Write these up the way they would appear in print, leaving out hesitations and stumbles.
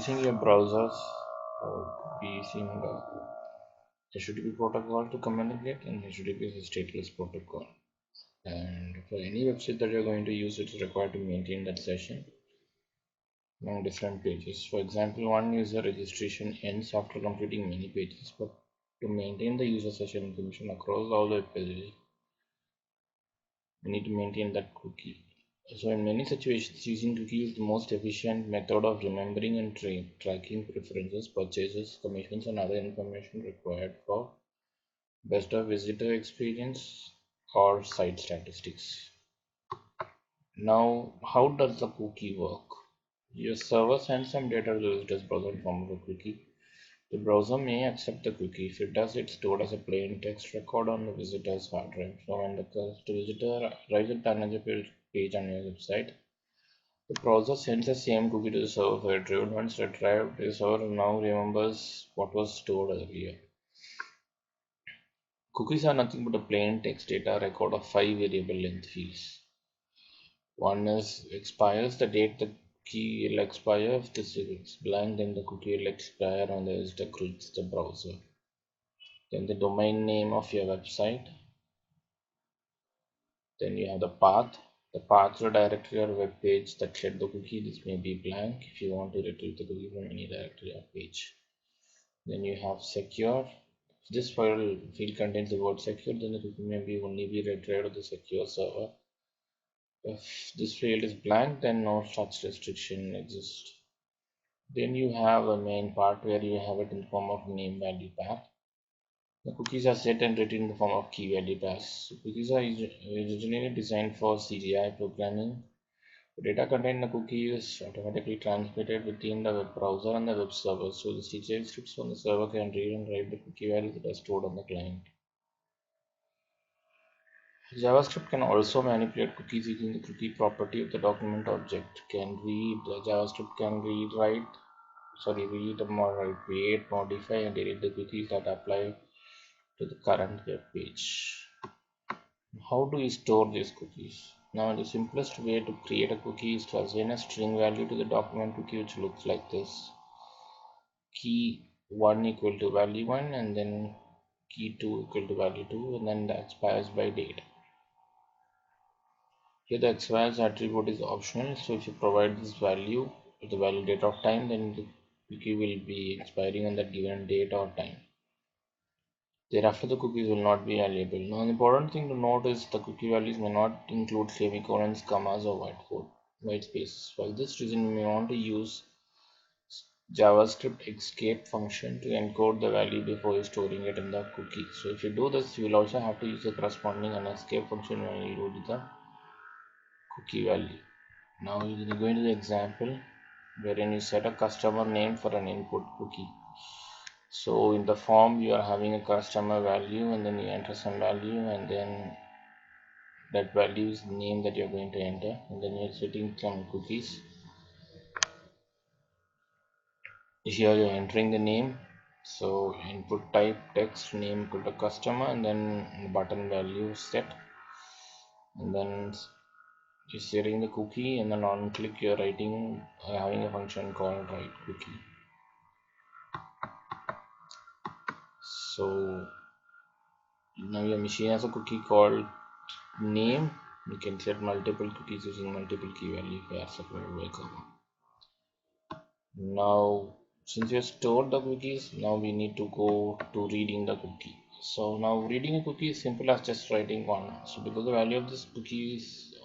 using your browsers or using HTTP protocol to communicate, and HTTP is a stateless protocol. And for any website that you're going to use, it's required to maintain that session on different pages. For example, one user registration ends after completing many pages, but to maintain the user session information across all the pages, we need to maintain that cookie. So in many situations, using cookie is the most efficient method of remembering and tracking preferences, purchases, commissions, and other information required for best of visitor experience or site statistics. Now, how does the cookie work? Your server sends some data to the visitor's browser in form of a cookie. The browser may accept the cookie. If it does, it's stored as a plain text record on the visitor's hard drive. So when the visitor arrives at the another page on your website, the browser sends the same cookie to the server for retrieval. Once retrieved, the server now remembers what was stored earlier. Cookies are nothing but a plain text data record of 5 variable length fields. One is expires, the date the key will expire. If this is blank, then the cookie will expire on the visitor quits the browser. Then the domain name of your website. Then you have the path. The path will direct your web page that shed the cookie. This may be blank if you want to retrieve the cookie from any directory or page. Then you have secure. If this field contains the word secure, then the cookie may be only be retrieved to the secure server. If this field is blank, then no such restriction exists. Then you have a main part where you have it in the form of name value pair. The cookies are set and written in the form of key value pairs. So cookies are originally designed for CGI programming. The data contained in the cookie is automatically transmitted within the web browser and the web server. So the CGI scripts from the server can read and write the cookie values that are stored on the client. JavaScript can also manipulate cookies using the cookie property of the document object. JavaScript can read, create, modify, and delete the cookies that apply to the current web page. How do we store these cookies? Now, the simplest way to create a cookie is to assign a string value to the document cookie, which looks like this: key 1 equal to value 1, and then key 2 equal to value 2, and then that expires by date. Here the expires attribute is optional, so if you provide this value with the value date of time, then the cookie will be expiring on that given date or time. Thereafter the cookies will not be valuable. Now, an important thing to note is the cookie values may not include semicolons, commas, or white spaces. For this reason, we may want to use JavaScript escape function to encode the value before storing it in the cookie. So if you do this, you will also have to use the corresponding escape function when you load the cookie value. Now we will go into the example wherein you set a customer name for an input cookie. So in the form you are having a customer value, and then you enter some value, and then that value is the name that you're going to enter, and then you're setting some cookies. Here you're entering the name, so input type text name to the customer, and then button value set, and then you're setting the cookie, and then on click you're having a function called write cookie. So now your machine has a cookie called name. You can set multiple cookies using multiple key value pairs supported by comma. Now, since we have stored the cookies, now we need to go to reading the cookie. So now reading a cookie is simple as just writing one. So because the value of this cookie is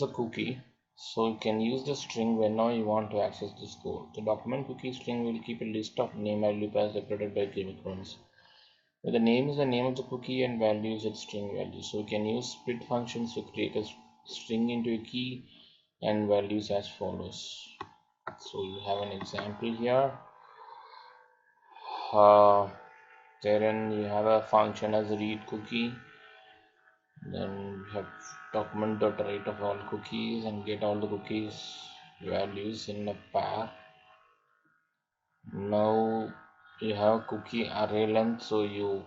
a cookie, so you can use the string whenever you want to access this code. The document cookie string will keep a list of name value pairs separated by semicolons. The name is the name of the cookie and value is its string value. So we can use split functions to create a string into a key and values as follows. So you have an example here. Therein you have a function as read cookie. Then you have document.write of all cookies and get all the cookies values in a pair. Now you have cookie array length, so you